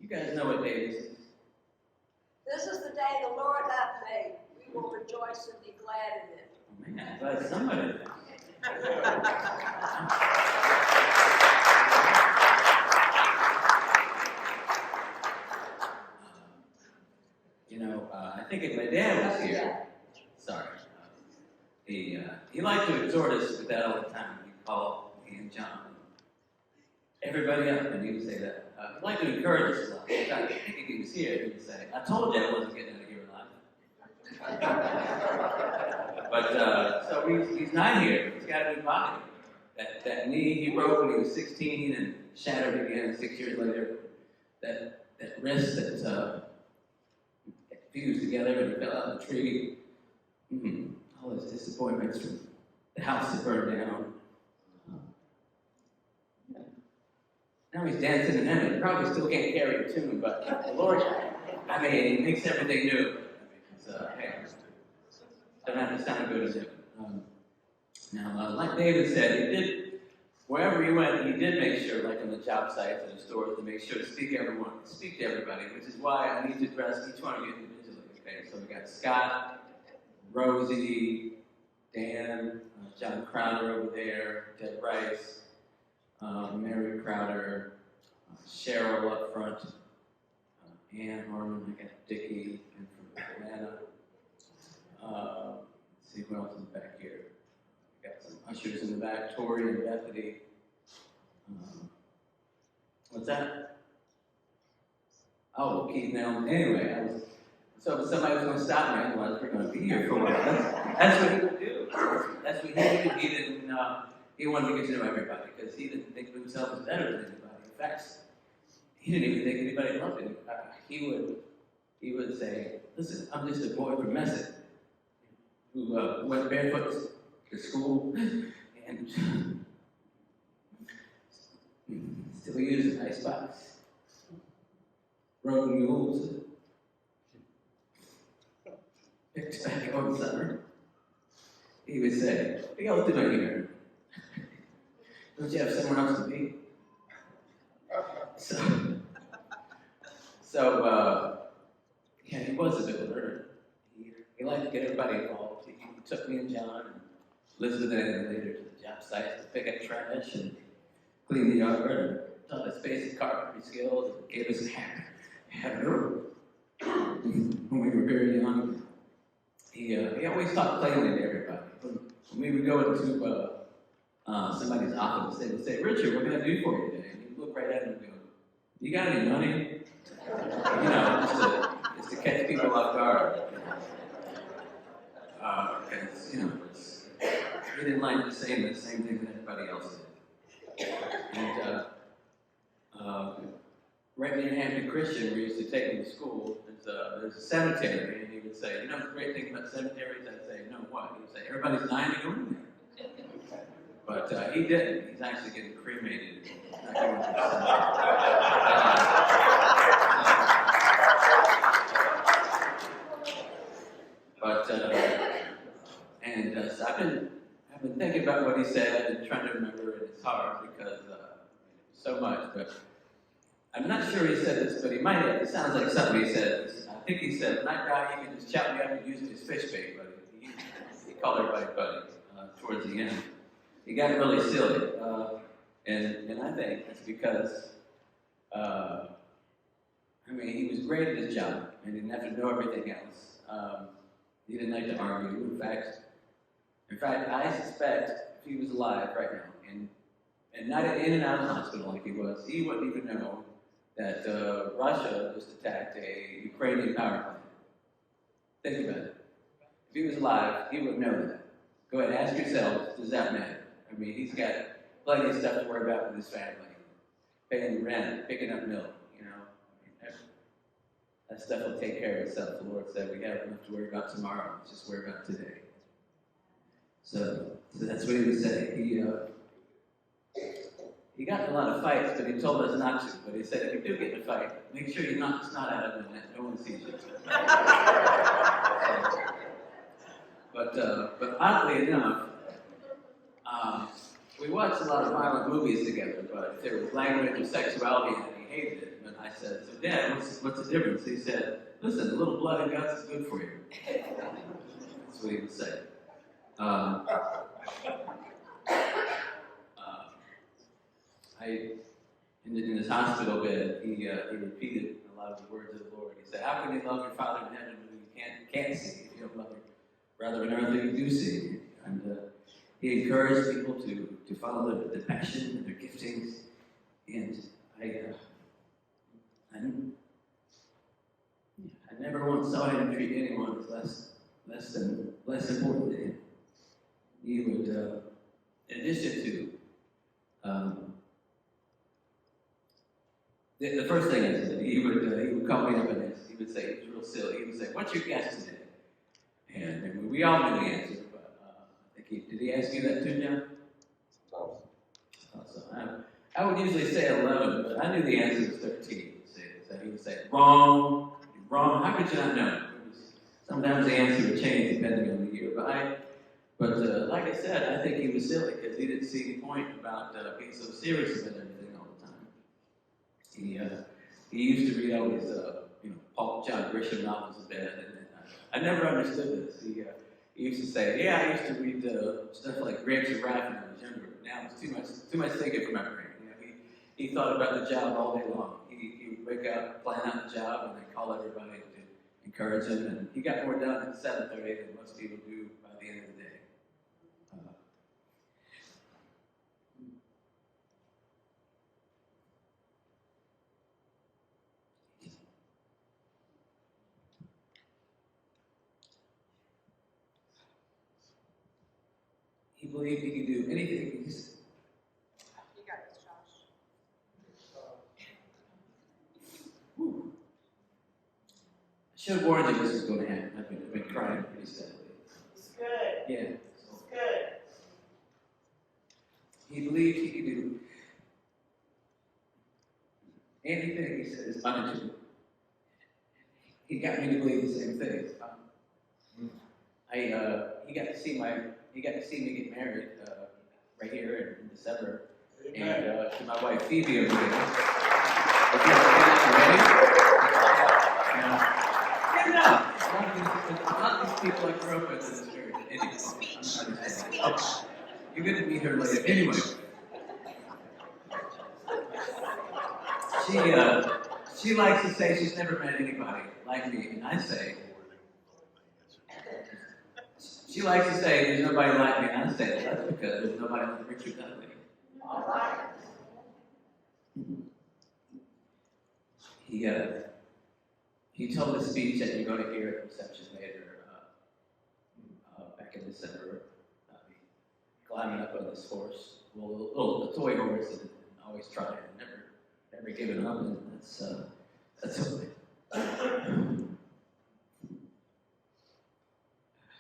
You guys know what day this is? This is the day the Lord hath made. We will rejoice and be glad in it. Oh, man, I'm glad somebody knows. I think if my dad was here, sorry, he liked to exhort us with that all the time. He'd call me and John, everybody up, and he would say that. He'd like to encourage us a lot. In fact, I think if he was here, he would say, I told you I wasn't getting out of here alive. But, so he's not here. He's got a new body. That knee he broke when he was 16 and shattered again 6 years later. That wrist that fused together and he fell out of the tree. All those disappointments from the house that burned down. Now he's dancing in heaven. He probably still can't carry a tune, but the Lord, he makes everything new. Hey, don't have to sound good as him. Now, like David said, he did, wherever he went, he did make sure, like on the job sites and the stores, to make sure to speak to everybody, which is why I need to address each one of you individually. Okay, so we got Scott, Rosie, Dan, John Crowder over there, Deb Rice, Mary Crowder, Cheryl up front, Ann Harmon, I got Dickie, and from Atlanta. Let's see who else is back here. We got some ushers in the back, Tori and Bethany. What's that? Oh, Keith now. Anyway, so if somebody was going to stop me, otherwise we're going to be here for a while. That's what he would do. That's what he did. He wanted to get to know everybody because he didn't think of himself as better than anybody. In fact, he didn't even think anybody loved him. He would say, listen, I'm just a boy from Messett who went barefoot to school and still used an icebox, rode mules, picked tobacco in summer. He would say, what y'all doing here? Don't you have somewhere else to be? Yeah, he was a bit of a learner. He liked to get everybody involved. He took me and John and Elizabeth and later to the job sites to pick up trash and clean the yard and taught us basic carpentry skills and gave us a hammer when we were very young. He always talked plainly to everybody. When we would go into somebody's office, they would say, Richard, what can I do for you today? And he'd look right at him and go, you got any money? Just to catch people off guard. Because, he didn't like the same thing that everybody else did. And right near Hampton Christian, we used to take him to school. There's a cemetery, and he would say, the great thing about cemeteries? I'd say, no, what? He would say, everybody's dying to go in there. But he didn't. He's actually getting cremated. Not going to the cemetery. So I've been thinking about what he said and trying to remember it. It's hard because so much. But I'm not sure he said this, but he might have. It sounds like something he said. I think he said, when I die, you can just chop me up and use it as fish bait, buddy. He called everybody buddy towards the end. He got really silly, and I think it's because, he was great at his job, and he didn't have to know everything else. He didn't like to argue. In fact, I suspect if he was alive right now, and not in and out of the hospital like he was, he wouldn't even know that Russia just attacked a Ukrainian power plant. Think about it. If he was alive, he would know that. Go ahead, ask yourself, does that matter? He's got plenty of stuff to worry about with his family. Paying the rent, picking up milk, that stuff will take care of itself. The Lord said we have enough to worry about tomorrow. Let's just worry about today. So that's what he would say. He got in a lot of fights, but he told us not to. But he said, if you do get in a fight, make sure you knock the snot out of him and no one sees you. But oddly enough, we watched a lot of violent movies together, but if there was language or sexuality in it, he hated it. And I said, so Dad, what's the difference? He said, listen, a little blood and guts is good for you. That's what he would say. In his hospital bed, he repeated a lot of the words of the Lord. He said, how can you love your Father in heaven who you can't see if you don't love your brother in earth who you do see? And he encouraged people to follow their passion and their giftings. And I never once saw him treat anyone as less important to him. He would, in addition to the first thing I said, he would call me up and he would say, it was real silly. He would say, what's your guess today? And we all knew the answer, but I think did he ask you that too, John? No. So I would usually say 11, but I knew the answer was 13. So he would say, wrong, wrong. How could you not know? Sometimes the answer would change depending on the year. But like I said, I think he was silly because he didn't see any point about being so serious about everything all the time. He used to read all his John Grisham novels in bed, and I never understood this. He used to say, yeah, I used to read stuff like Grapes of Wrath when I was younger, but now it's too much thinking for my brain. He thought about the job all day long. He would wake up, plan out the job, and then call everybody to encourage him. And he got more done at 7:30 than most people do by the end of the day. He believed he could do anything. You got this, Josh. Whew. I should have warned you this was going to happen. I've been crying pretty steadily. It's good. Yeah. It's good. He believed he could do anything he said is untrue. He got me to believe the same thing. He got to see me get married right here in December. Amen. And to my wife Phoebe over here. Ready? Get it up! A lot of these people I grew up with in this church. Anyway, you're going to meet her later. Anyway. She likes to say she's never met anybody like me, and I say, she likes to say there's nobody like me, and I say that's because there's nobody like Richard Dudley. All right. He told a speech that you're going to hear at reception later, back in December. Climbing up on this horse, a toy horse, and always trying, never giving up, and that's okay.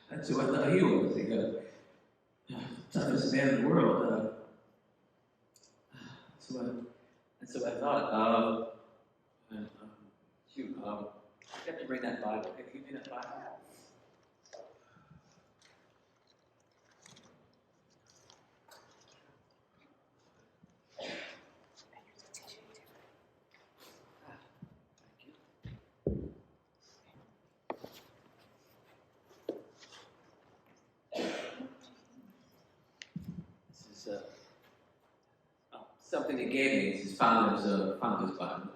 That's who I thought he was. The toughest man in the world. That's who I thought. You have to bring that Bible. Can you give me that Bible? Something he gave me. It's his founder's Bible.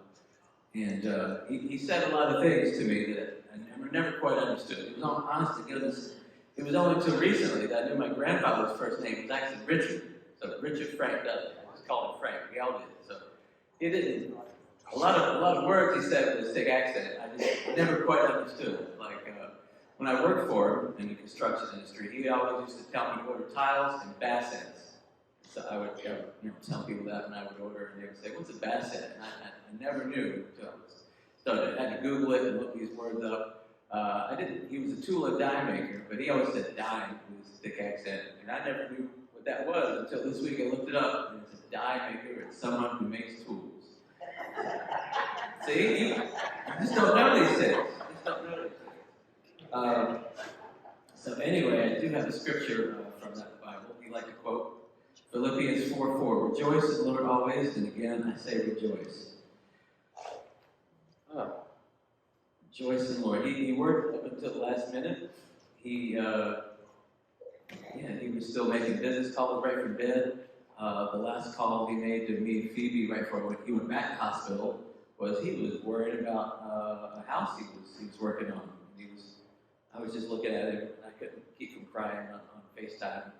And he said a lot of things to me that I never quite understood. It was all honest to goodness. It was only until recently that I knew my grandfather's first name was actually Richard. So Richard Frank Dudley. I just called him Frank. We all did. So he didn't. A lot of words he said with his thick accent, I never quite understood. Like when I worked for him in the construction industry, he always used to tell me to order tiles and bassets. So I would tell people that when I would order, and they would say, what's a basset? And I never knew. So I had to Google it and look these words up. He was a tool and die maker, but he always said dime with his thick accent. And I never knew what that was until this week I looked it up. And it's a die maker. It's someone who makes tools. See? You just don't know these things. You just don't know these things. So anyway, I do have a scripture from that Bible. You like to quote? Philippians Philippians 4:4. Rejoice in the Lord always, and again I say rejoice. Rejoice in the Lord. He worked up until the last minute. He was still making business calls right from bed. The last call he made to me and Phoebe right before he went back to the hospital was he was worried about a house he was working on. I was just looking at him, and I couldn't keep from crying on FaceTime.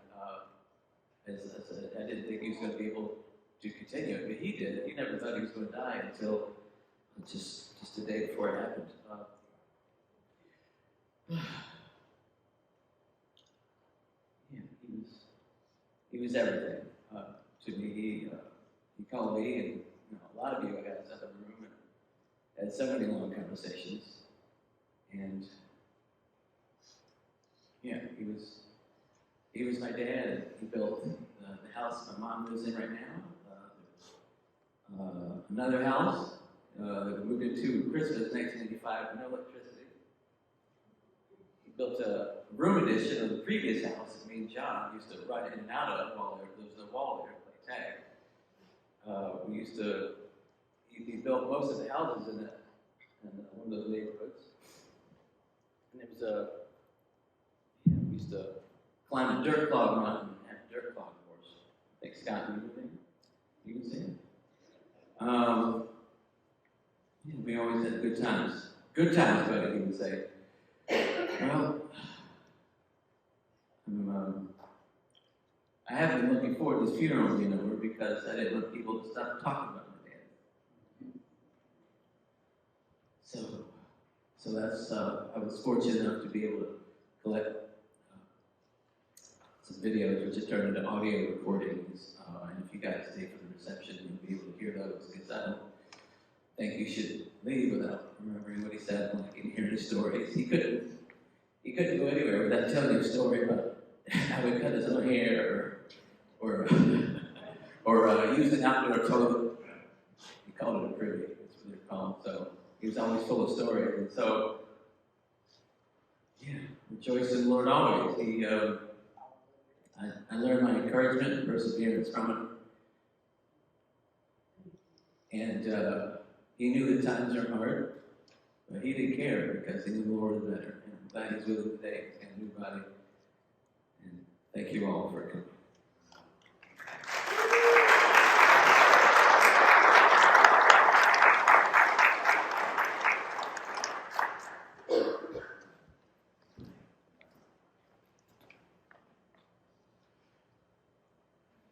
I didn't think he was going to be able to continue it, but he did. He never thought he was going to die until just the day before it happened. He was everything to me. He called me, and a lot of you I got us up in the room and had so many long conversations. And he was my dad. He built the house my mom lives in right now. Another house that we moved into Christmas 1985 with no electricity. He built a room addition of the previous house that me and John used to run in and out of while there was no wall there to play tag. He built most of the houses in one of those neighborhoods. And we used to climb a dirt clog mountain and have a dirt clog course. I think Scott, you can see it. We always had good times. Good times, buddy, he would say. Well, I have been looking forward to this funeral being over because I didn't want people to stop talking about my dad. So that's, I was fortunate enough to be able to collect some videos which have turned into audio recordings. And if you guys stay for the reception, you'll be able to hear those because I don't think you should leave without remembering what he said when I can hear his stories. He couldn't go anywhere without telling you a story about how he cut his own hair or used an outdoor toilet. He called it a privy, that's what they're called. So he was always full of stories. And so, rejoice in the Lord always. I learned my encouragement and perseverance from it. And he knew that times are hard, but he didn't care because he knew the Lord was better. And I'm glad he's with him today. He's got a new body. And thank you all for coming.